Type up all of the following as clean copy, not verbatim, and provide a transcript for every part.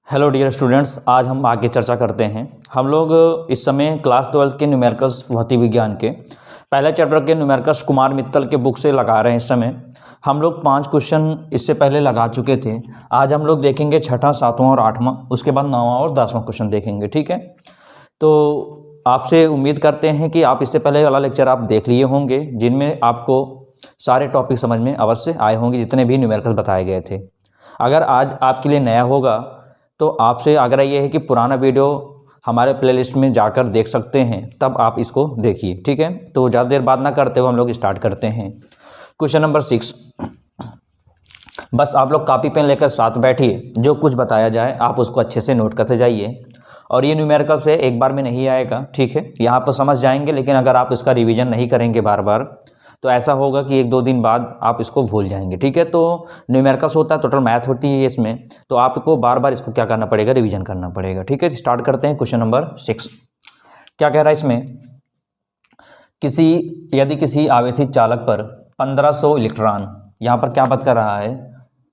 Hello dear students, आज हम आगे चर्चा करते हैं। हम लोग इस समय क्लास 12 के न्यूमेरिकल्स भौतिक विज्ञान के पहले चैप्टर के न्यूमेरिकल्स कुमार मित्तल के बुक से लगा रहे हैं। इस समय हम लोग 5 क्वेश्चन इससे पहले लगा चुके थे। आज हम लोग देखेंगे 6वां, 7वां और 8वां, उसके बाद 9वां और 10वां क्वेश्चन देखेंगे। ठीक है, तो आपसे उम्मीद करते हैं कि आप इससे पहले वाला लेक्चर आप देख लिए होंगे, जिनमें आपको सारे टॉपिक समझ में अवश्य आए होंगे, जितने भी न्यूमेरिकल्स बताए गए थे। अगर आज आपके लिए नया होगा तो आपसे आग्रह ये है कि पुराना वीडियो हमारे प्लेलिस्ट में जाकर देख सकते हैं, तब आप इसको देखिए। ठीक है, तो ज़्यादा देर बात ना करते हुए हम लोग स्टार्ट करते हैं। Question number 6। बस आप लोग कॉपी पेन लेकर साथ बैठिए, जो कुछ बताया जाए आप उसको अच्छे से नोट करते जाइए। और ये न्यूमेरिकल से एक बार में नहीं आएगा, ठीक है, यहाँ पर समझ जाएंगे, लेकिन अगर आप इसका रिवीजन नहीं करेंगे बार बार तो ऐसा होगा कि 1-2 दिन बाद आप इसको भूल जाएंगे। ठीक है, तो न्यूमेरिकल्स होता है, टोटल मैथ होती है इसमें, तो आपको बार बार इसको क्या करना पड़ेगा, रिवीजन करना पड़ेगा। ठीक है, स्टार्ट करते हैं। क्वेश्चन नंबर 6 क्या कह रहा है इसमें, यदि किसी आवेशित चालक पर 1500 इलेक्ट्रॉन, यहाँ पर क्या बात कर रहा है,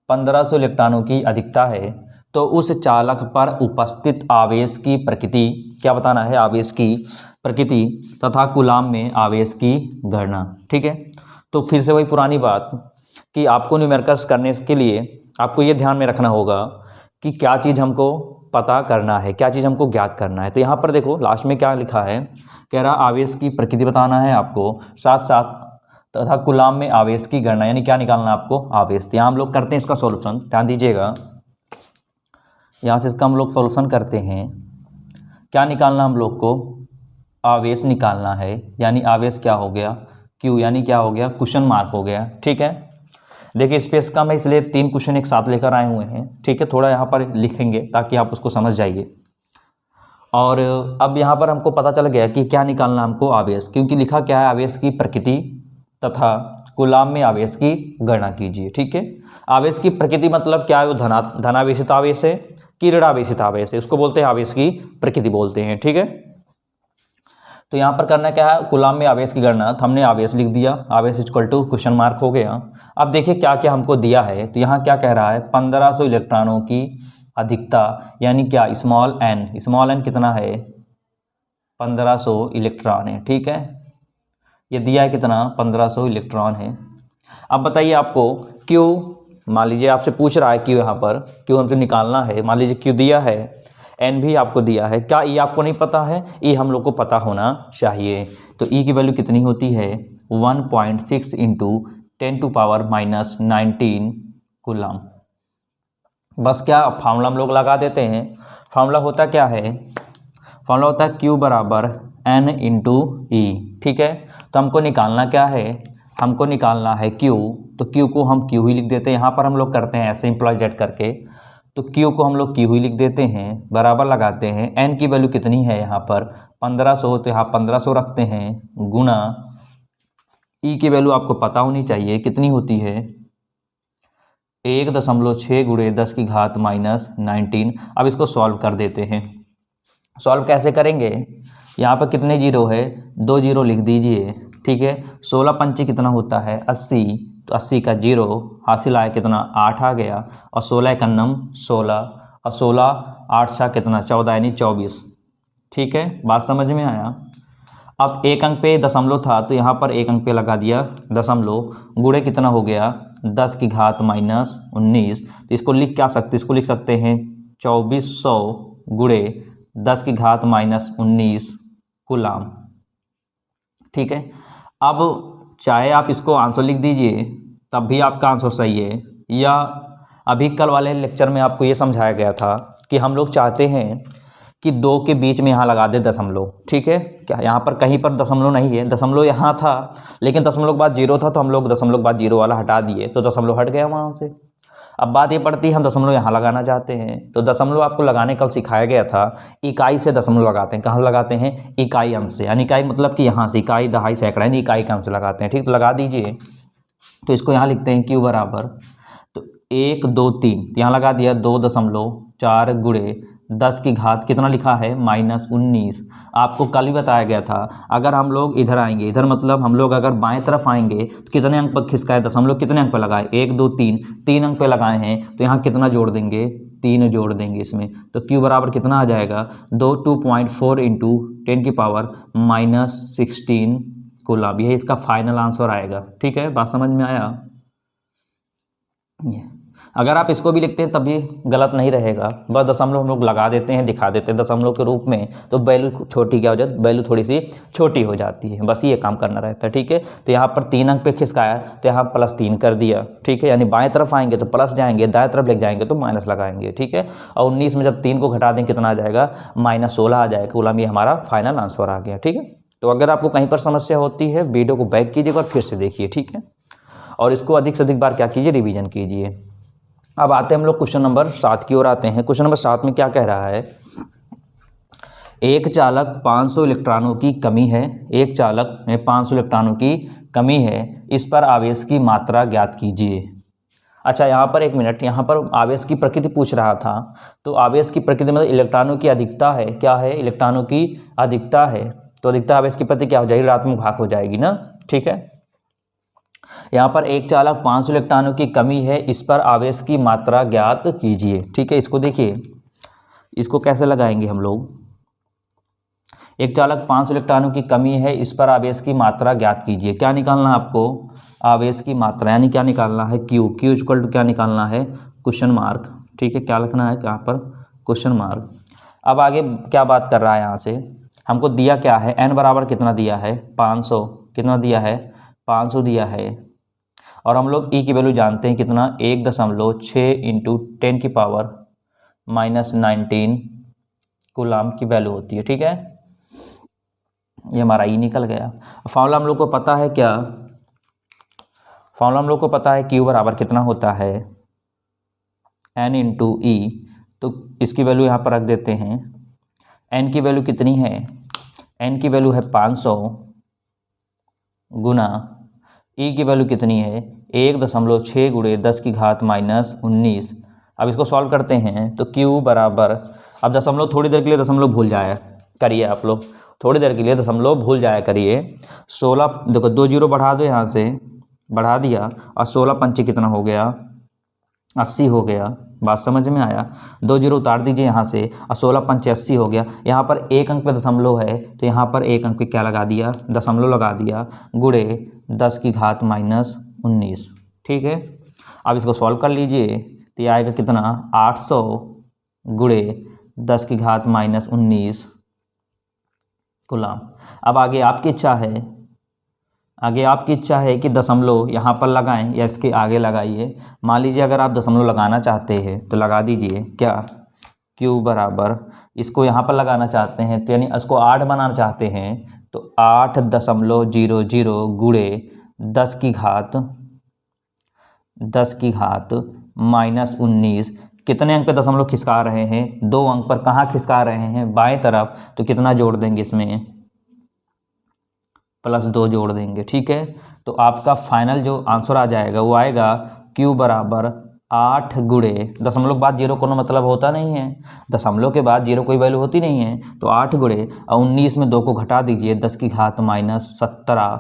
1500 इलेक्ट्रॉनों की अधिकता है, तो उस चालक पर उपस्थित आवेश की प्रकृति क्या बताना है, आवेश की प्रकृति तथा कूलाम में आवेश की गणना। ठीक है, तो फिर से वही पुरानी बात कि आपको न्यूमेरिकल्स करने के लिए आपको ये ध्यान में रखना होगा कि क्या चीज़ हमको पता करना है, क्या चीज़ हमको ज्ञात करना है। तो यहाँ पर देखो लास्ट में क्या लिखा है, कह रहा आवेश की प्रकृति बताना है आपको, साथ साथ तथा कूलाम में आवेश की गणना, यानी क्या निकालना है आपको, आवेश। तो यहाँ हम लोग करते हैं इसका सॉल्यूशन, ध्यान दीजिएगा। यहाँ से इसका हम लोग सॉल्यूशन करते हैं। क्या निकालना हम लोग को, आवेश निकालना है, यानी आवेश क्या हो गया, क्यू, यानी क्या हो गया, क्वेश्चन मार्क हो गया। ठीक है, देखिए स्पेस का मैं इसलिए 3 क्वेश्चन एक साथ लेकर आए हुए हैं। ठीक है, थोड़ा यहाँ पर लिखेंगे ताकि आप उसको समझ जाइए। और अब यहाँ पर हमको पता चल गया कि क्या निकालना हमको, आवेश, क्योंकि लिखा क्या है, आवेश की प्रकृति तथा कूलाम में आवेश की गणना कीजिए। ठीक है, आवेश की प्रकृति मतलब क्या है, वो धनावेशित आवेश है कि ऋणावेशित आवेश है, उसको बोलते हैं आवेश की प्रकृति बोलते हैं। ठीक है, तो यहाँ पर करना क्या है, कूलाम में आवेश की गणना, तो हमने आवेश लिख दिया, आवेश इक्वल टू क्वेश्चन मार्क हो गया। अब देखिए क्या क्या हमको दिया है, तो यहाँ क्या कह रहा है, 1500 इलेक्ट्रॉनों की अधिकता, यानी क्या, स्मॉल एन कितना है, 1500 इलेक्ट्रॉन है। ठीक है, ये दिया है कितना, 1500 इलेक्ट्रॉन है। अब बताइए आपको क्यू, मान लीजिए आपसे पूछ रहा है क्यू, यहाँ पर क्यू हमसे निकालना है, मान लीजिए क्यू दिया है, एन भी आपको दिया है। क्या ई आपको नहीं पता है, ई हम लोग को पता होना चाहिए। तो ई की वैल्यू कितनी होती है, 1.6 × 10⁻⁻19 कूलाम। बस क्या फार्मूला हम लोग लगा देते हैं। फार्मूला होता क्या है, फार्मूला होता है Q बराबर N × E। ठीक है, तो हमको निकालना क्या है, हमको निकालना है Q, तो Q को हम Q ही लिख देते हैं। यहाँ पर हम लोग करते हैं ऐसे इम्प्लॉय जेड करके, तो Q को हम लोग Q ही लिख देते हैं, बराबर लगाते हैं। N की वैल्यू कितनी है यहाँ पर, 1500, तो यहाँ 1500 रखते हैं, गुना E की वैल्यू आपको पता होनी चाहिए कितनी होती है, 1.6 × 10⁻⁻19। अब इसको सॉल्व कर देते हैं। सॉल्व कैसे करेंगे, यहाँ पर कितने जीरो है, 2 जीरो लिख दीजिए। ठीक है, 16 पंचे कितना होता है, 80, तो 80 का जीरो हासिल आया कितना, 8 आ गया, और 16 एकन्नम 16, और 16 8 सा कितना, 14, यानी 24। ठीक है, बात समझ में आया। अब एक अंक पे दशमलव था, तो यहाँ पर एक अंक पे लगा दिया दशमलव, गुणे कितना हो गया, 10⁻⁻19। तो इसको लिख क्या सकते, इसको लिख सकते हैं 2400 गुणे 10⁻⁻19 कूलाम। ठीक है, अब चाहे आप इसको आंसर लिख दीजिए तब भी आपका आंसर सही है, या अभी कल वाले लेक्चर में आपको ये समझाया गया था कि हम लोग चाहते हैं कि 2 के बीच में यहाँ लगा दे दशमलव। ठीक है, क्या यहाँ पर कहीं पर दशमलव नहीं है, दशमलव यहाँ था लेकिन दशमलव के बाद जीरो था, तो हम लोग दशमलव के बाद जीरो वाला हटा दिए, तो दशमलव हट गया वहाँ से। अब बात ये पड़ती है हम दशमलव यहाँ लगाना चाहते हैं, तो दशमलव आपको लगाने कल सिखाया गया था, इकाई से दशमलव लगाते हैं। कहाँ लगाते हैं, इकाई अंश से, यानी इकाई मतलब कि यहाँ से, इकाई दहाई सैकड़ा, यानी इकाई के अंश से लगाते हैं। ठीक, तो लगा दीजिए। तो इसको यहाँ लिखते हैं Q बराबर, तो 1 2 3, यहाँ लगा दिया 2.4 गुणे 10 की घात कितना लिखा है, -19। आपको कल भी बताया गया था, अगर हम लोग इधर आएंगे, इधर मतलब हम लोग अगर बाएं तरफ आएंगे तो कितने अंक पर खिसकाए, दशमलव कितने अंक पर लगाए, 1 2 3, 3 अंक पे लगाए हैं, तो यहाँ कितना जोड़ देंगे, 3 जोड़ देंगे इसमें, तो Q बराबर कितना आ जाएगा 2.4 इंटू 10⁻⁻16 कूलम। यही इसका फाइनल आंसर आएगा। ठीक है, बात समझ में आया। अगर आप इसको भी लिखते हैं तब भी गलत नहीं रहेगा, बस दशमलव हम लोग लगा देते हैं, दिखा देते हैं दशमलव के रूप में, तो वैल्यू छोटी क्या हो जाती, वैल्यू थोड़ी सी छोटी हो जाती है, बस ये काम करना रहता है। ठीक है, तो यहाँ पर 3 अंक पे खिसकाया तो यहाँ +3 कर दिया। ठीक है, यानी बाएं तरफ आएंगे तो प्लस जाएंगे, दाएं तरफ ले जाएंगे तो माइनस लगाएंगे। ठीक है, और 19 में जब 3 को घटा दें कितना आ जाएगा -16 आ जाएगा कूलम। ये हमारा फाइनल आंसर आ गया। ठीक है, तो अगर आपको कहीं पर समस्या होती है वीडियो को बैक कीजिएगा और फिर से देखिए। ठीक है, और इसको अधिक से अधिक बार क्या कीजिए, रिवीजन कीजिए। अब आते हैं हम लोग क्वेश्चन नंबर 7 की ओर आते हैं। क्वेश्चन नंबर 7 में क्या कह रहा है, एक चालक 500 इलेक्ट्रॉनों की कमी है, एक चालक में 500 इलेक्ट्रॉनों की कमी है, इस पर आवेश की मात्रा ज्ञात कीजिए। अच्छा, यहाँ पर एक मिनट, यहाँ पर आवेश की प्रकृति पूछ रहा था, तो आवेश की प्रकृति मतलब इलेक्ट्रॉनों की अधिकता है। क्या है, इलेक्ट्रॉनों की अधिकता है, तो अधिकता आवेश की प्रति क्या हो जाएगी, ऋणात्मक भाग हो जाएगी ना। ठीक है, यहाँ पर एक चालक 500 इलेक्ट्रॉनों की कमी है, इस पर आवेश की मात्रा ज्ञात कीजिए। ठीक है, इसको देखिए, इसको कैसे लगाएंगे हम लोग। एक चालक 500 इलेक्ट्रॉनों की कमी है, इस पर आवेश की मात्रा ज्ञात कीजिए। क्या निकालना है आपको, आवेश की मात्रा, यानी क्या निकालना है, Q इक्वल टू क्या निकालना है, क्वेश्चन मार्क। ठीक है, क्या लिखना है यहाँ पर, क्वेश्चन मार्क। अब आगे क्या बात कर रहा है, यहाँ से हमको दिया क्या है, n बराबर कितना दिया है 500, कितना दिया है 500 दिया है, और हम लोग E की वैल्यू जानते हैं कितना 1.6 इंटू 10⁻⁻19 कूलम की वैल्यू होती है। ठीक है, ये हमारा E निकल गया। फॉर्मूला हम लोग को पता है क्या, फॉर्मूला हम लोग को पता है Q बराबर कितना होता है N इंटू E, तो इसकी वैल्यू यहाँ पर रख देते हैं। N की वैल्यू कितनी है, N की वैल्यू है 500 गुना E की वैल्यू कितनी है 1.6 गुणे 10⁻⁻19। अब इसको सॉल्व करते हैं तो Q बराबर, अब दशमलव थोड़ी देर के लिए दशमलव भूल जाया करिए, आप लोग थोड़ी देर के लिए दशमलव भूल जाया करिए। 16, देखो 2 जीरो बढ़ा दो, यहाँ से बढ़ा दिया, और 16 पंचे कितना हो गया 80 हो गया। बात समझ में आया, 2 जीरो उतार दीजिए यहाँ से, और 16 पंचे 80 हो गया। यहाँ पर एक अंक पे दशमलव है, तो यहाँ पर एक अंक पे क्या लगा दिया, दशमलव लगा दिया, गुणे 10⁻⁻19। ठीक है, अब इसको सॉल्व कर लीजिए, तो ये आएगा कितना 800 गुणे 10⁻⁻19 कूलम। अब आगे आपकी इच्छा है, आगे आपकी इच्छा है कि दशमलव यहाँ पर लगाएं या इसके आगे लगाइए। मान लीजिए अगर आप दशमलव लगाना चाहते हैं तो लगा दीजिए, क्या Q बराबर, इसको यहाँ पर लगाना चाहते हैं तो यानी इसको 8 बनाना चाहते हैं तो 8.00 गुणे 10⁻⁻19। कितने अंक पे दशमलव खिसका रहे हैं, 2 अंक पर। कहाँ खिसका रहे हैं, बाएं तरफ, तो कितना जोड़ देंगे इसमें, +2 जोड़ देंगे। ठीक है, तो आपका फाइनल जो आंसर आ जाएगा वो आएगा Q बराबर 8 गुणे, दशमलव के बाद जीरो कोनो मतलब होता नहीं है, दशमलव के बाद जीरो कोई वैल्यू होती नहीं है, तो 8 गुणे और 19 में 2 को घटा दीजिए, 10⁻⁻17,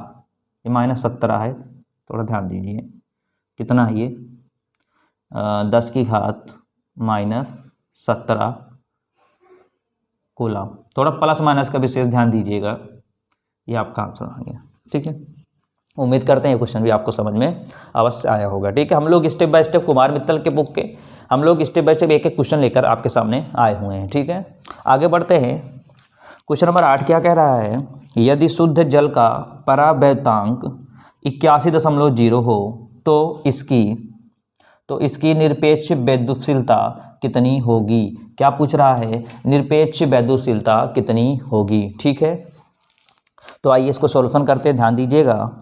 ये -17 है, थोड़ा ध्यान दीजिए, कितना है ये 10⁻⁻17 कूलम। थोड़ा प्लस माइनस का विशेष ध्यान दीजिएगा, ये आपका आंसर आ गया। ठीक है, उम्मीद करते हैं ये क्वेश्चन भी आपको समझ में अवश्य आया होगा। ठीक है, हम लोग step by step Kumar Mittal के बुक के हम लोग स्टेप बाय स्टेप एक एक क्वेश्चन लेकर आपके सामने आए हुए हैं। ठीक है, आगे बढ़ते हैं। क्वेश्चन नंबर 8 क्या कह रहा है, यदि शुद्ध जल का परावैतांक 81.0 हो तो इसकी निरपेक्ष वैद्युतशीलता कितनी होगी। क्या पूछ रहा है, निरपेक्ष वैद्युतशीलता कितनी होगी। ठीक है, तो आइए इसको सॉल्यूशन करते हैं, ध्यान दीजिएगा।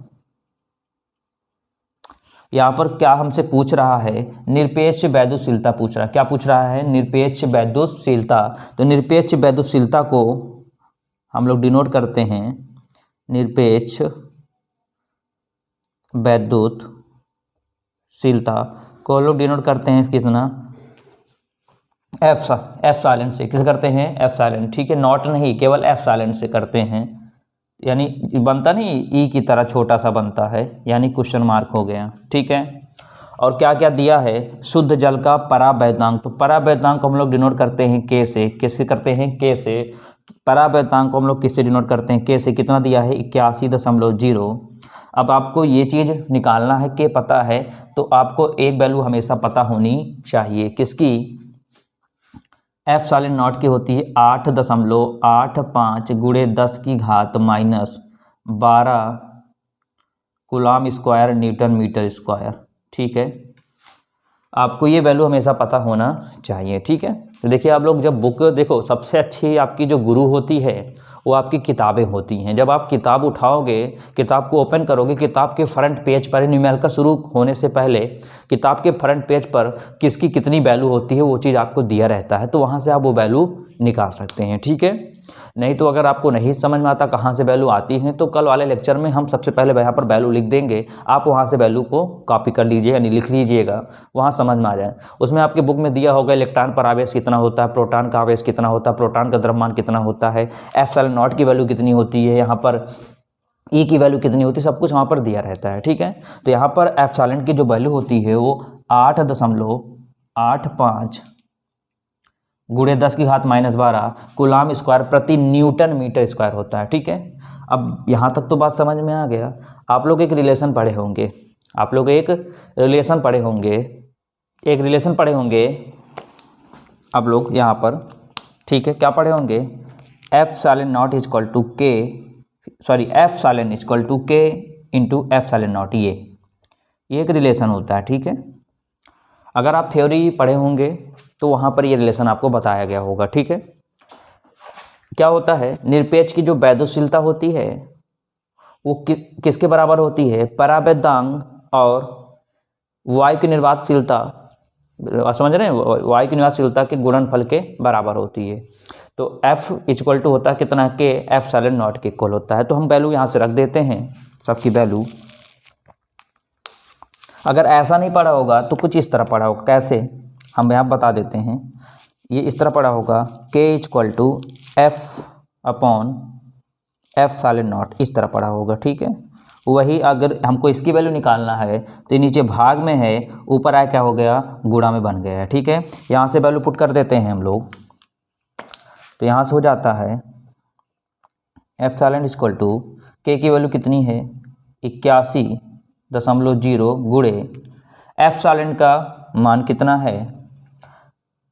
यहाँ पर क्या हमसे पूछ रहा है, निरपेक्ष वैद्युतशीलता पूछ रहा है। क्या पूछ रहा है, निरपेक्ष वैद्युतशीलता। तो निरपेक्ष वैद्युतशीलता को हम लोग डिनोट करते हैं, निरपेक्ष वैद्युतशीलता को लोग डिनोट करते हैं कितना, एफ साइलेंट से। किस करते हैं, एफ साइलेंट। ठीक है, नॉट नहीं, केवल एफ साइलेंट से करते हैं, यानी बनता नहीं ई की तरह छोटा सा बनता है, यानी क्वेश्चन मार्क हो गया। ठीक है, और क्या क्या दिया है, शुद्ध जल का परावैद्यांक। तो परावैद्यांक हम लोग डिनोट करते हैं के से, किससे करते हैं, के से। परावैद्यांक को हम लोग किससे डिनोट करते हैं, के से। कितना दिया है, 81.0। अब आपको ये चीज़ निकालना है कि पता है, तो आपको एक वैल्यू हमेशा पता होनी चाहिए, किसकी, एफ सालिन नॉट की होती है 8.85 गुणे 10 की घात -12 coulomb square newton meter square. ठीक है, आपको ये वैल्यू हमेशा पता होना चाहिए। ठीक है, तो देखिए आप लोग जब बुक देखो, सबसे अच्छी आपकी जो गुरु होती है वो आपकी किताबें होती हैं। जब आप किताब उठाओगे, किताब को ओपन करोगे, किताब के फ्रंट पेज पर, न्यूमेरिकल शुरू होने से पहले किताब के फ्रंट पेज पर किसकी कितनी वैल्यू होती है वो चीज़ आपको दिया रहता है, तो वहाँ से आप वो वैल्यू निकाल सकते हैं। ठीक है, नहीं तो अगर आपको नहीं समझ में आता कहाँ से वैल्यू आती है, तो कल वाले लेक्चर में हम सबसे पहले यहाँ पर वैल्यू लिख देंगे, आप वहाँ से वैल्यू को कॉपी कर लीजिएगा, यानी लिख लीजिएगा, वहाँ समझ में आ जाए। उसमें आपके बुक में दिया होगा इलेक्ट्रॉन पर आवेश कितना होता है, प्रोटॉन का आवेश कितना होता है, प्रोटॉन का द्रव्यमान कितना होता है, एप्सिलॉन नॉट की वैल्यू कितनी होती है, यहाँ पर ई की वैल्यू कितनी होती है, सब कुछ वहाँ पर दिया रहता है। ठीक है, तो यहाँ पर एप्सिलॉन की जो वैल्यू होती है वो 8.85 गुणे 10 की घात -12 कूलम स्क्वायर प्रति न्यूटन मीटर स्क्वायर होता है। ठीक है, अब यहाँ तक तो बात समझ में आ गया। आप लोग एक रिलेशन पढ़े होंगे, आप लोग यहाँ पर। ठीक है, क्या पढ़े होंगे, एफ सालिन नॉट इक्वल टू के इंटू एफ सालिन नॉट, ये एक रिलेशन होता है। ठीक है, अगर आप थ्योरी पढ़े होंगे तो वहाँ पर ये रिलेशन आपको बताया गया होगा। ठीक है, क्या होता है, निरपेक्ष की जो वैद्युतशीलता होती है वो किसके बराबर होती है, परावैद्यांक और वायु की निर्वातशीलता, समझ रहे हैं, वायु की निर्वातशीलता के गुणनफल के बराबर होती है। तो F इक्वल टू होता है कितना, के एफ सालिन नॉट के इक्वल होता है। तो हम वैल्यू यहाँ से रख देते हैं सबकी वैल्यू। अगर ऐसा नहीं पढ़ा होगा तो कुछ इस तरह पढ़ा होगा, कैसे हम यहाँ बता देते हैं, ये इस तरह पढ़ा होगा, K equal to F upon epsilon naught, इस तरह पढ़ा होगा। ठीक है, वही अगर हमको इसकी वैल्यू निकालना है तो नीचे भाग में है, ऊपर आया क्या हो गया, गुणा में बन गया है। ठीक है, यहाँ से वैल्यू पुट कर देते हैं हम लोग, तो यहाँ से हो जाता है एफ सालिन इक्वल टू के की वैल्यू कितनी है, 81.0 गुणे एफ सालिन का मान कितना है,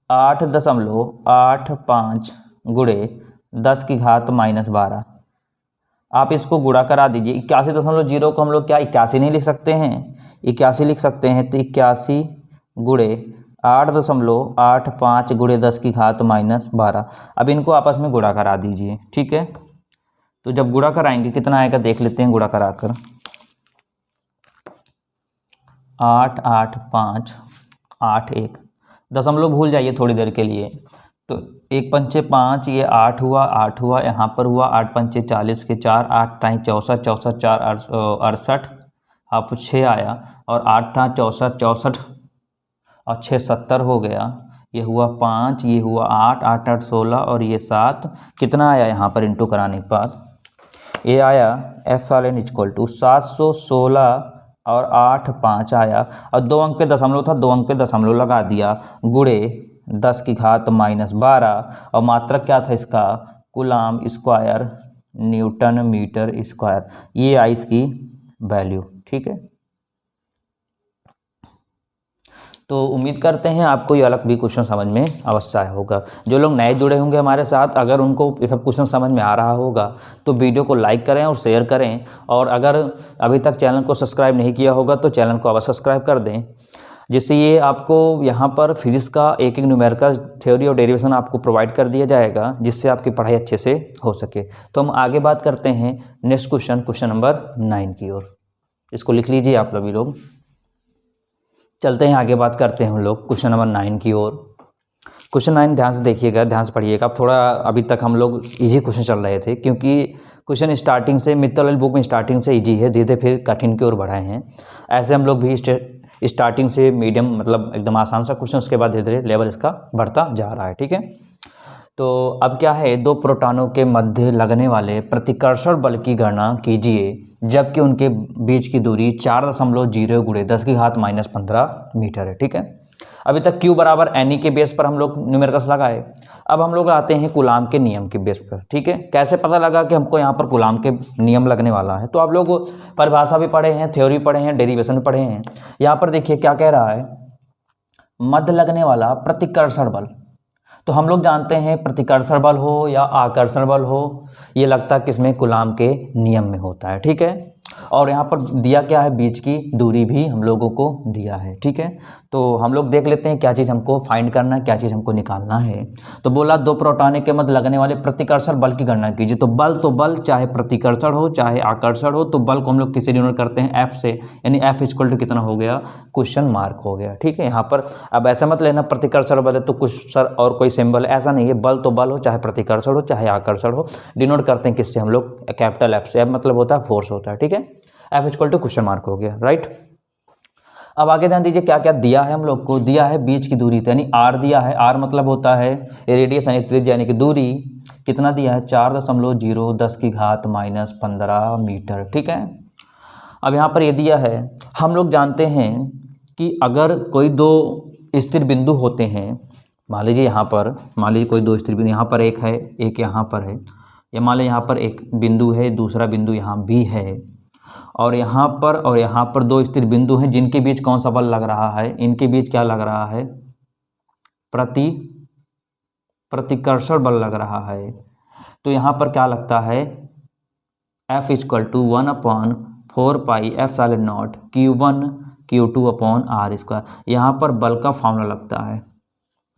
8.85 गुणे 10 की घात -12। आप इसको गुणा करा दीजिए। 81.0 को हम लोग क्या 81 नहीं लिख सकते हैं, 81 लिख सकते हैं, तो 81 गुणे 8.85 गुणे 10 की घात -12। अब इनको आपस में गुणा करा दीजिए। ठीक है, तो जब गुणा कराएंगे कितना आएगा देख लेते हैं, गुणा कराकर 8 8 5 8 1, दशमलव भूल जाइए थोड़ी देर के लिए, तो 1 पंचे 5, ये 8 हुआ, यहाँ पर हुआ 8 पंचे 40 के 4, 8 टाइम 64, 64 4 68, आप 6 आया, और 8 टाइम 64 64 और 6 70 हो गया, ये हुआ 5, ये हुआ 8 8 8 16 और ये 7, कितना आया यहाँ पर इंटू कराने के बाद, ये आया एफ सालिन इक्वल टू 716 और 8 5 आया, और 2 अंक पे दशमलव था, 2 अंक पे दशमलव लगा दिया, गुणे 10 की घात -12, और मात्रक क्या था इसका, coulomb square newton meter square, ये आई इसकी वैल्यू। ठीक है, तो उम्मीद करते हैं आपको ये अलग भी क्वेश्चन समझ में अवश्य आया होगा। जो लोग नए जुड़े होंगे हमारे साथ, अगर उनको ये सब क्वेश्चन समझ में आ रहा होगा तो वीडियो को लाइक करें और शेयर करें, और अगर अभी तक चैनल को सब्सक्राइब नहीं किया होगा तो चैनल को अवश्य सब्सक्राइब कर दें, जिससे ये आपको यहाँ पर फिजिक्स का एक एक न्यूमेरिकल थ्योरी और डेरिवेशन आपको प्रोवाइड कर दिया जाएगा, जिससे आपकी पढ़ाई अच्छे से हो सके। तो हम आगे बात करते हैं नेक्स्ट क्वेश्चन नंबर 9 की ओर। इसको लिख लीजिए आप सभी लोग। चलते हैं आगे बात करते हैं हम लोग क्वेश्चन नंबर 9 की ओर। क्वेश्चन 9 ध्यान से देखिएगा, ध्यान से पढ़िएगा। अब थोड़ा अभी तक हम लोग इजी क्वेश्चन चल रहे थे, क्योंकि क्वेश्चन स्टार्टिंग से मित्तल बुक में स्टार्टिंग से इजी है, धीरे धीरे फिर कठिन की ओर बढ़ाए हैं। ऐसे हम लोग भी स्टार्टिंग से मीडियम मतलब एकदम आसान सा क्वेश्चन, उसके बाद धीरे धीरे लेवल इसका बढ़ता जा रहा है। ठीक है, तो अब क्या है, दो प्रोटॉनों के मध्य लगने वाले प्रतिकर्षण बल की गणना कीजिए जबकि उनके बीच की दूरी 4.0 × 10⁻⁻15 मीटर है। ठीक है, अभी तक Q बराबर NE के बेस पर हम लोग न्यूमेरिकल्स लगाए। अब हम लोग आते हैं कूलाम के नियम के बेस पर। ठीक है, कैसे पता लगा कि हमको यहाँ पर कूलाम के नियम लगने वाला है? तो आप लोग परिभाषा भी पढ़े हैं, थ्योरी पढ़े हैं, डेरिवेशन भी पढ़े हैं। यहाँ पर देखिए क्या कह रहा है, मध्य लगने वाला प्रतिकर्षण बल। तो हम लोग जानते हैं प्रतिकर्षण बल हो या आकर्षण बल हो, ये लगता है किसमें, कूलाम के नियम में होता है। ठीक है, और यहाँ पर दिया क्या है, बीच की दूरी भी हम लोगों को दिया है। ठीक है, तो हम लोग देख लेते हैं क्या चीज़ हमको फाइंड करना है, क्या चीज़ हमको निकालना है। तो बोला दो प्रोटॉन के मध्य लगने वाले प्रतिकर्षण बल की गणना कीजिए। तो बल चाहे प्रतिकर्षण हो चाहे आकर्षण हो, तो बल को हम लोग किससे डिनोट करते हैं, F से, यानी F इक्वल टू कितना हो गया, क्वेश्चन मार्क हो गया। ठीक है, यहाँ पर अब ऐसा मत लेना प्रतिकर्षण बल है तो कुछ सर और कोई सिंबल, ऐसा नहीं है। बल तो बल हो, चाहे प्रतिकर्षण हो चाहे आकर्षण हो, डिनोट करते हैं किससे हम लोग, कैपिटल F से। F मतलब होता है फोर्स होता है। ठीक है, F equal to question mark हो गया, राइट। अब आगे ध्यान दीजिए क्या क्या दिया है हम लोग को, दिया है बीच की दूरी, यानी R दिया है। R मतलब होता है रेडियस यानी त्रिज्या यानी कि दूरी, कितना दिया है, 4.010⁻⁻15 मीटर। ठीक है, अब यहाँ पर ये दिया है, हम लोग जानते हैं कि अगर कोई दो स्थिर बिंदु होते हैं, मान लीजिए यहाँ पर, मान लीजिए कोई दो स्थिर बिंदु, यहाँ पर एक है, एक यहाँ पर है, या मान लीजिए यहाँ पर एक बिंदु है, दूसरा बिंदु यहाँ भी है, और यहाँ पर दो स्थिर बिंदु हैं जिनके बीच कौन सा बल लग रहा है, इनके बीच क्या लग रहा है, प्रतिकर्षण बल लग रहा है। तो यहाँ पर क्या लगता है, F equal to 1/4πε0 Q1 Q2/r²। यहाँ पर बल का फॉर्मूला लगता है,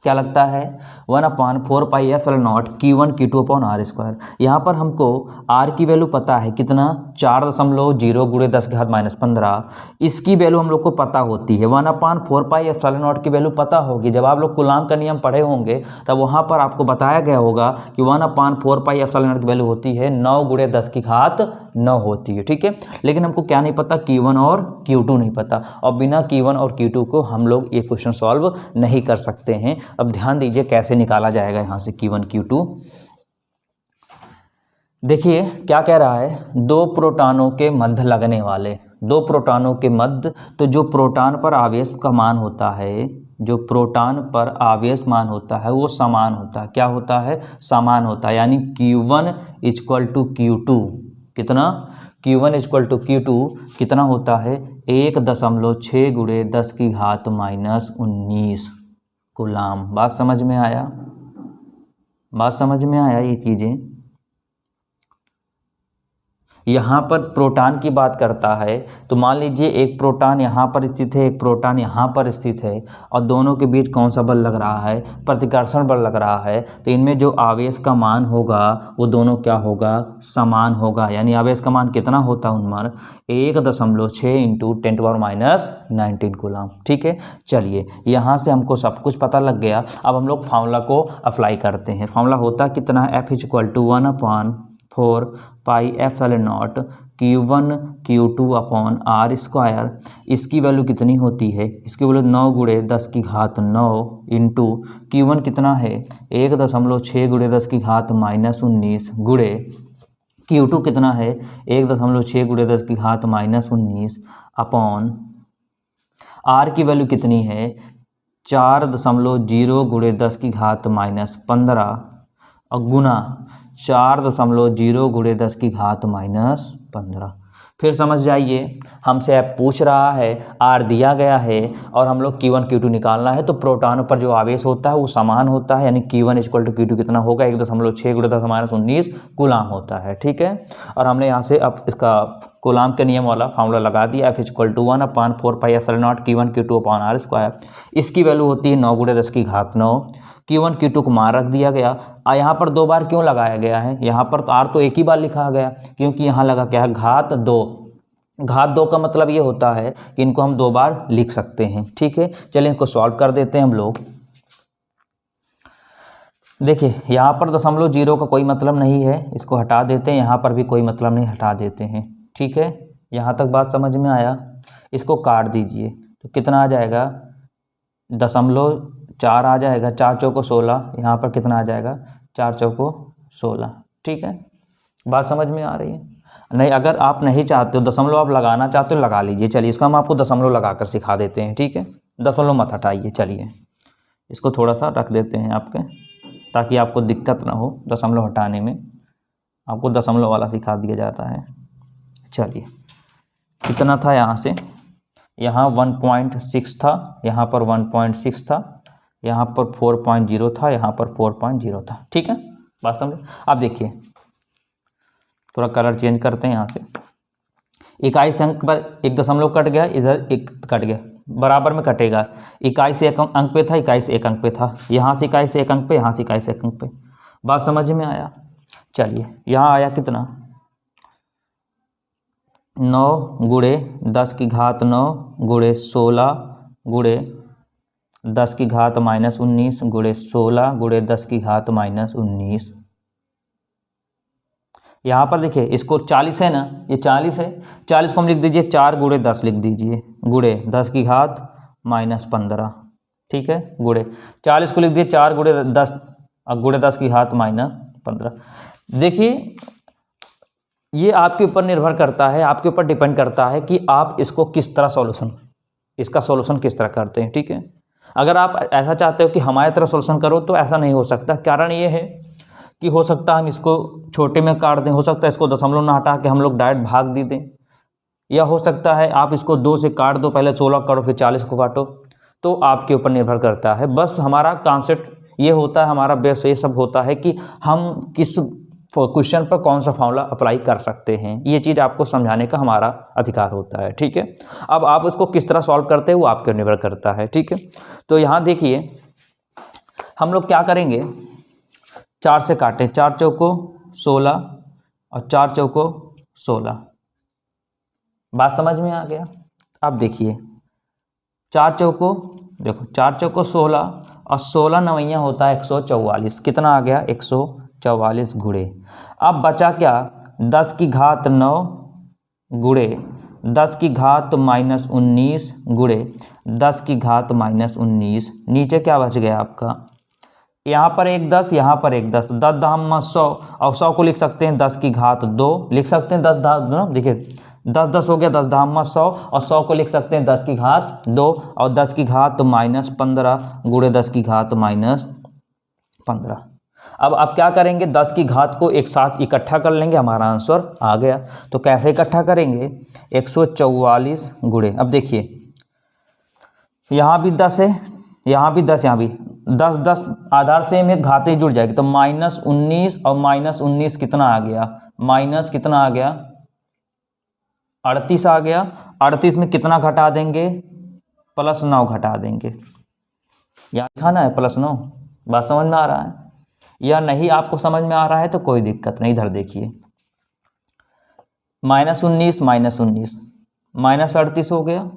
क्या लगता है, 1/4πε0 Q1 Q2/r²। यहाँ पर हमको R की वैल्यू पता है कितना, 4.0 × 10⁻⁻15। इसकी वैल्यू हम लोग को पता होती है, 1/4πε0 की वैल्यू पता होगी। जब आप लोग कूलाम का नियम पढ़े होंगे तब वहाँ पर आपको बताया गया होगा कि 1/4πε0 की वैल्यू होती है 9 × 10⁹ होती है। ठीक है, लेकिन हमको क्या नहीं पता, Q1 और Q2 नहीं पता, और बिना Q1 और Q2 को हम लोग ये क्वेश्चन सॉल्व नहीं कर सकते हैं। अब ध्यान दीजिए कैसे निकाला जाएगा यहाँ से Q1 Q2। देखिए क्या कह रहा है, दो प्रोटॉनों के मध्य लगने वाले, दो प्रोटॉनों के मध्य, तो जो प्रोटॉन पर आवेश का मान होता है, जो प्रोटॉन पर आवेश मान होता है वो समान होता है। क्या होता है, समान होता है, यानी Q1 इक्वल टू Q2 कितना, Q1 इक्वल टू Q2 कितना होता है, 1.6 × 10⁻⁻19 कूलाम। बात समझ में आया, बात समझ में आया ये चीज़ें। यहाँ पर प्रोटॉन की बात करता है, तो मान लीजिए एक प्रोटॉन यहाँ पर स्थित है, एक प्रोटॉन यहाँ पर स्थित है, और दोनों के बीच कौन सा बल लग रहा है, प्रतिकर्षण बल लग रहा है। तो इनमें जो आवेश का मान होगा वो दोनों क्या होगा, समान होगा, यानी आवेश का मान कितना होता है उनमें, 1.6 × 10⁻⁹ कूलाम। ठीक है, चलिए यहाँ से हमको सब कुछ पता लग गया। अब हम लोग फार्मूला को अप्लाई करते हैं। फार्मूला होता कितना है, F equal to 1/4πε0 Q1 Q2/r²। इसकी वैल्यू कितनी होती है, इसकी वैल्यू 9 × 10⁹ इंटू Q1 कितना है, 1.6 × 10⁻⁻19 गुणे Q2 कितना है, 1.6 × 10⁻⁻19 अपॉन R की वैल्यू कितनी है, 4.0 × 10⁻⁻15 और गुना 4.0 × 10⁻⁻15। फिर समझ जाइए, हमसे ऐप पूछ रहा है, R दिया गया है और हम लोग Q1 Q2 निकालना है, तो प्रोटॉन पर जो आवेश होता है वो समान होता है, यानी Q1 इक्वल टू Q2 कितना होगा, 1.6 × 10⁻⁻19 कूलाम होता है। ठीक है, और हमने यहाँ से अब इसका कूलाम के नियम वाला फार्मूला लगा दिया, F equal to 1/4πε0 Q1 Q2/r²। इसकी वैल्यू होती है 9 × 10⁹ Q1 Q2 को मान रख दिया गया। यहाँ पर दो बार क्यों लगाया गया है, यहाँ पर तो R तो एक ही बार लिखा गया, क्योंकि यहाँ लगा क्या है, घात 2। घात 2 का मतलब ये होता है कि इनको हम दो बार लिख सकते हैं। ठीक है, चलिए इनको सॉल्व कर देते हैं हम लोग। देखिए यहाँ पर 0.0 का कोई मतलब नहीं है, इसको हटा देते हैं, यहाँ पर भी कोई मतलब नहीं, हटा देते हैं। ठीक है, यहाँ तक बात समझ में आया। इसको काट दीजिए तो कितना आ जाएगा, 0.4 आ जाएगा, 4 चौको 16, यहाँ पर कितना आ जाएगा, 4 चौको 16। ठीक है, बात समझ में आ रही है? नहीं, अगर आप नहीं चाहते हो दशमलव आप लगाना चाहते हो लगा लीजिए। चलिए इसको हम आपको दशमलव लगा कर सिखा देते हैं। ठीक है, दशमलव मत हटाइए। चलिए इसको थोड़ा सा रख देते हैं आपके, ताकि आपको दिक्कत ना हो दशमलव हटाने में। आपको दशमलव वाला सिखा दिया जाता है। चलिए कितना था यहाँ से, यहाँ 1.6 था, यहाँ पर 1.6 था, यहाँ पर 4.0 था, यहाँ पर 4.0 था। ठीक है, बात समझे? आप देखिए थोड़ा कलर चेंज करते हैं यहाँ से। इकाई से अंक पर एक दशमलव कट गया, इधर एक कट गया, बराबर में कटेगा। इकाई से एक अंक पे था, इकाई से एक अंक पे था, यहाँ से इकाई से एक अंक पे, यहाँ से इकाई से एक अंक पे। बात समझ में आया? चलिए यहाँ आया कितना, 9 गुणे 10 की घात 9 गुणे 16 गुणे 10 की घात -19 गुणे 16 गुणे 10 की घात -19। यहाँ पर देखिए इसको 40 है ना, ये 40 है, 40 को हम लिख दीजिए 4 गुणे 10 लिख दीजिए, गुणे 10 की घात -15। ठीक है, गुणे 40 को लिख दिए 4 गुणे 10 और गुणे 10 की घात -15। देखिए ये आपके ऊपर निर्भर करता है, आपके ऊपर डिपेंड करता है कि आप इसको किस तरह इसका सॉल्यूशन किस तरह करते हैं। ठीक है, अगर आप ऐसा चाहते हो कि हमारी तरह सॉल्यूशन करो तो ऐसा नहीं हो सकता। कारण ये है कि हो सकता है हम इसको छोटे में काट दें, हो सकता है इसको दशमलव ना हटा के हम लोग डायरेक्ट भाग दे दें, या हो सकता है आप इसको 2 से काट दो, पहले 16 काटो फिर 40 को काटो। तो आपके ऊपर निर्भर करता है। बस हमारा कॉन्सेप्ट ये होता है, हमारा बेस ये सब होता है कि हम किस क्वेश्चन पर कौन सा फॉर्मूला अप्लाई कर सकते हैं, ये चीज़ आपको समझाने का हमारा अधिकार होता है। ठीक है, अब आप उसको किस तरह सॉल्व करते हैं वो आपके निर्भर करता है। ठीक है, तो यहाँ देखिए हम लोग क्या करेंगे, 4 से काटें, 4 चौको 16 और 4 चौको 16। बात समझ में आ गया? अब देखिए 4 चौको, देखो 4 चौको 16 और 16 नवैया होता है 144। कितना आ गया, 144 गुणे। अब बचा क्या, 10 की घात 9 गुणे 10 की घात -19 गुणे 10 की घात -19। नीचे क्या बच गया आपका, यहाँ पर एक 10, यहाँ पर एक 10, 10 दाम 100 और 100 को लिख सकते हैं 10 की घात 2, लिख सकते हैं 10 दाम, देखिए 10 10 हो गया, 10 दाम 100 और 100 को लिख सकते हैं 10 की घात 2 और 10 की घात -15 गुणे 10 की घात -15। अब आप क्या करेंगे, 10 की घात को एक साथ इकट्ठा कर लेंगे, हमारा आंसर आ गया। तो कैसे इकट्ठा करेंगे, 144 गुणे, अब देखिए यहाँ भी 10 है, यहाँ भी 10, यहाँ भी 10 10 आधार से में घातें जुड़ जाएगी, तो -19 और -19 कितना आ गया, माइनस कितना आ गया, 38 आ गया। 38 में कितना घटा देंगे, +9 घटा देंगे। यहाँ लिखा ना है +9। बात समझ में आ रहा है या नहीं? आपको समझ में आ रहा है तो कोई दिक्कत नहीं। इधर देखिए -19 -19 -38 हो गया,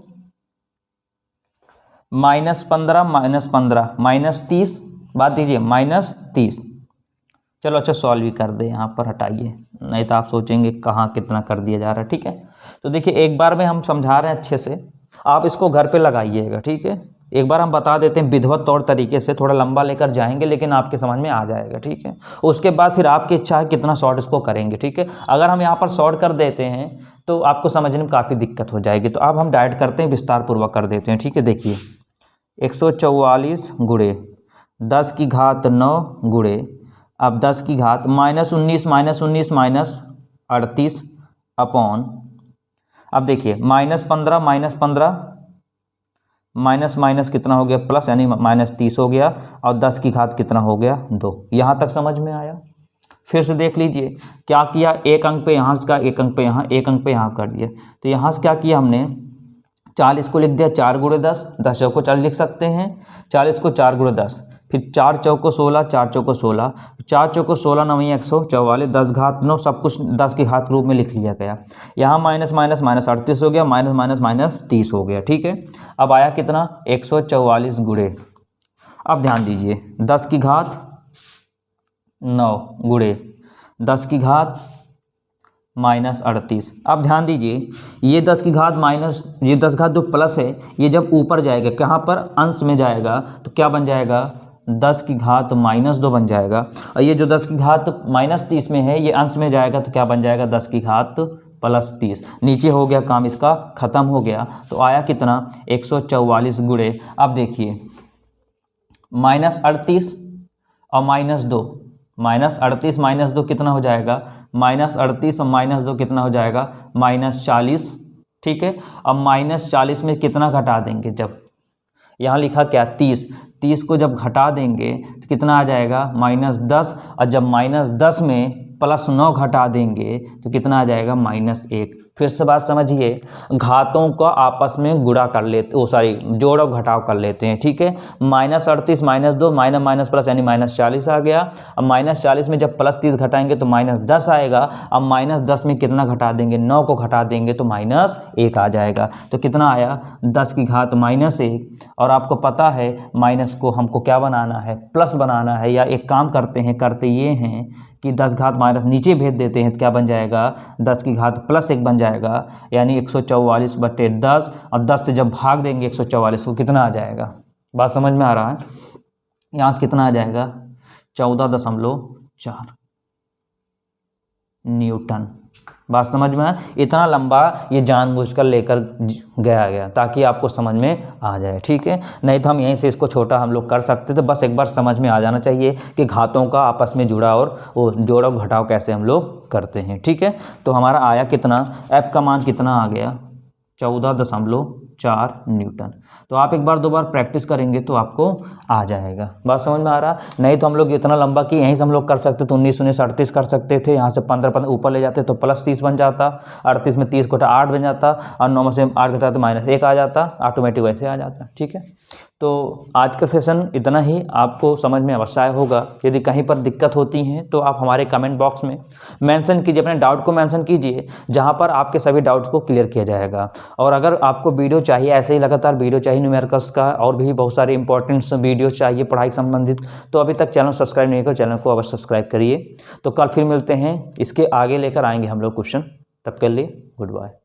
-15 -15 -30, बात दीजिए -30। चलो अच्छा सॉल्व भी कर दे, यहाँ पर हटाइए, नहीं तो आप सोचेंगे कहाँ कितना कर दिया जा रहा है। ठीक है, तो देखिए एक बार में हम समझा रहे हैं अच्छे से, आप इसको घर पे लगाइएगा। ठीक है, एक बार हम बता देते हैं विधिवत तौर तरीके से, थोड़ा लंबा लेकर जाएंगे लेकिन आपके समझ में आ जाएगा। ठीक है, उसके बाद फिर आपकी इच्छा है कितना शॉर्ट इसको करेंगे। ठीक है, अगर हम यहाँ पर शॉर्ट कर देते हैं तो आपको समझने में काफ़ी दिक्कत हो जाएगी, तो अब हम डायरेक्ट करते हैं, विस्तार पूर्वक कर देते हैं। ठीक है, देखिए 144 गुणे 10 की घात 9 गुणे, अब 10 की घात -19 -38 अपॉन, अब देखिए -15 माइनस माइनस कितना हो गया, प्लस, यानी -30 हो गया, और 10 की घात कितना हो गया, 2। यहाँ तक समझ में आया? फिर से देख लीजिए क्या किया, एक अंक पे यहाँ का, एक अंक पे यहाँ, एक अंक पे यहाँ कर दिया। तो यहाँ से क्या किया हमने, 40 को लिख दिया 4 गुणे 10, 10 चौको 40 लिख सकते हैं, 40 को 4 गुणे 10, फिर 4 चौको 16, 4 चौको 16, 4 चौको 16 9 144, 10 घात 9, सब कुछ 10 की घात रूप में लिख लिया गया। यहाँ माइनस माइनस माइनस 38 हो गया, माइनस माइनस माइनस 30 हो गया। ठीक है, अब आया कितना, 144 गुणे, अब ध्यान दीजिए 10 की घात 9 गुणे 10 की घात -38। अब ध्यान दीजिए ये 10 की घात माइनस, ये 10 घात जो प्लस है, ये जब ऊपर जाएगा, कहाँ पर, अंश में जाएगा, तो क्या बन जाएगा, 10 की घात -2 बन जाएगा। और ये जो 10 की घात -30 में है ये अंश में जाएगा तो क्या बन जाएगा 10 की घात +30। नीचे हो गया काम इसका ख़त्म हो गया। तो आया कितना 144 गुणे, अब देखिए -38 और -2, -38 -2 कितना हो जाएगा, -38 और -2 कितना हो जाएगा -40। ठीक है, अब -40 में कितना घटा देंगे, जब यहाँ लिखा क्या 30 को जब घटा देंगे तो कितना आ जाएगा -10, और जब -10 में +9 घटा देंगे तो कितना आ जाएगा -1। फिर से बात समझिए, घातों का आपस में गुणा कर लेते जोड़ और घटाव कर लेते हैं। ठीक है, -38 -2 माइनस प्लस यानी -40 आ गया। अब -40 में जब +30 घटाएंगे तो -10 आएगा। अब -10 में कितना घटा देंगे, 9 को घटा देंगे तो -1 आ जाएगा। तो कितना आया 10 की घात -1। और आपको पता है माइनस को हमको क्या बनाना है, प्लस बनाना है। या एक काम करते ये हैं कि 10 घात माइनस नीचे भेज देते हैं तो क्या बन जाएगा 10 की घात +1 बन जाएगा, यानी 144/10। और 10 से जब भाग देंगे 144 को कितना आ जाएगा, बात समझ में आ रहा है। यहाँ से कितना आ जाएगा 14.4 न्यूटन। बात समझ में आया। इतना लंबा ये जानबूझकर लेकर गया ताकि आपको समझ में आ जाए। ठीक है, नहीं तो हम यहीं से इसको छोटा हम लोग कर सकते थे। बस एक बार समझ में आ जाना चाहिए कि घातों का आपस में जुड़ा और वो जोड़ और घटाव कैसे हम लोग करते हैं। ठीक है, तो हमारा आया कितना, एफ का मान कितना आ गया 14.4 न्यूटन। तो आप एक बार दो बार प्रैक्टिस करेंगे तो आपको आ जाएगा। बात समझ में आ रहा। नहीं तो हम लोग इतना लंबा कि यहीं से हम लोग कर सकते तो 19 38 कर सकते थे। यहाँ से 15 ऊपर ले जाते तो +30 बन जाता, 38 में 30 घटा 8 बन जाता, और 9 में से 8 घटा तो -1 आ जाता, ऑटोमेटिक वैसे आ जाता। ठीक है, तो आज का सेशन इतना ही, आपको समझ में अवश्य आया होगा। यदि कहीं पर दिक्कत होती हैं तो आप हमारे कमेंट बॉक्स में मेंशन कीजिए, अपने डाउट को मेंशन कीजिए, जहां पर आपके सभी डाउट्स को क्लियर किया जाएगा। और अगर आपको वीडियो चाहिए, ऐसे ही लगातार वीडियो चाहिए न्यूमेरिकल्स का, और भी बहुत सारे इंपॉर्टेंट वीडियो चाहिए पढ़ाई से संबंधित, तो अभी तक चैनल सब्सक्राइब नहीं किया, चैनल को अवश्य सब्सक्राइब करिए। तो कल फिर मिलते हैं, इसके आगे लेकर आएंगे हम लोग क्वेश्चन। तब के लिए गुड बाय।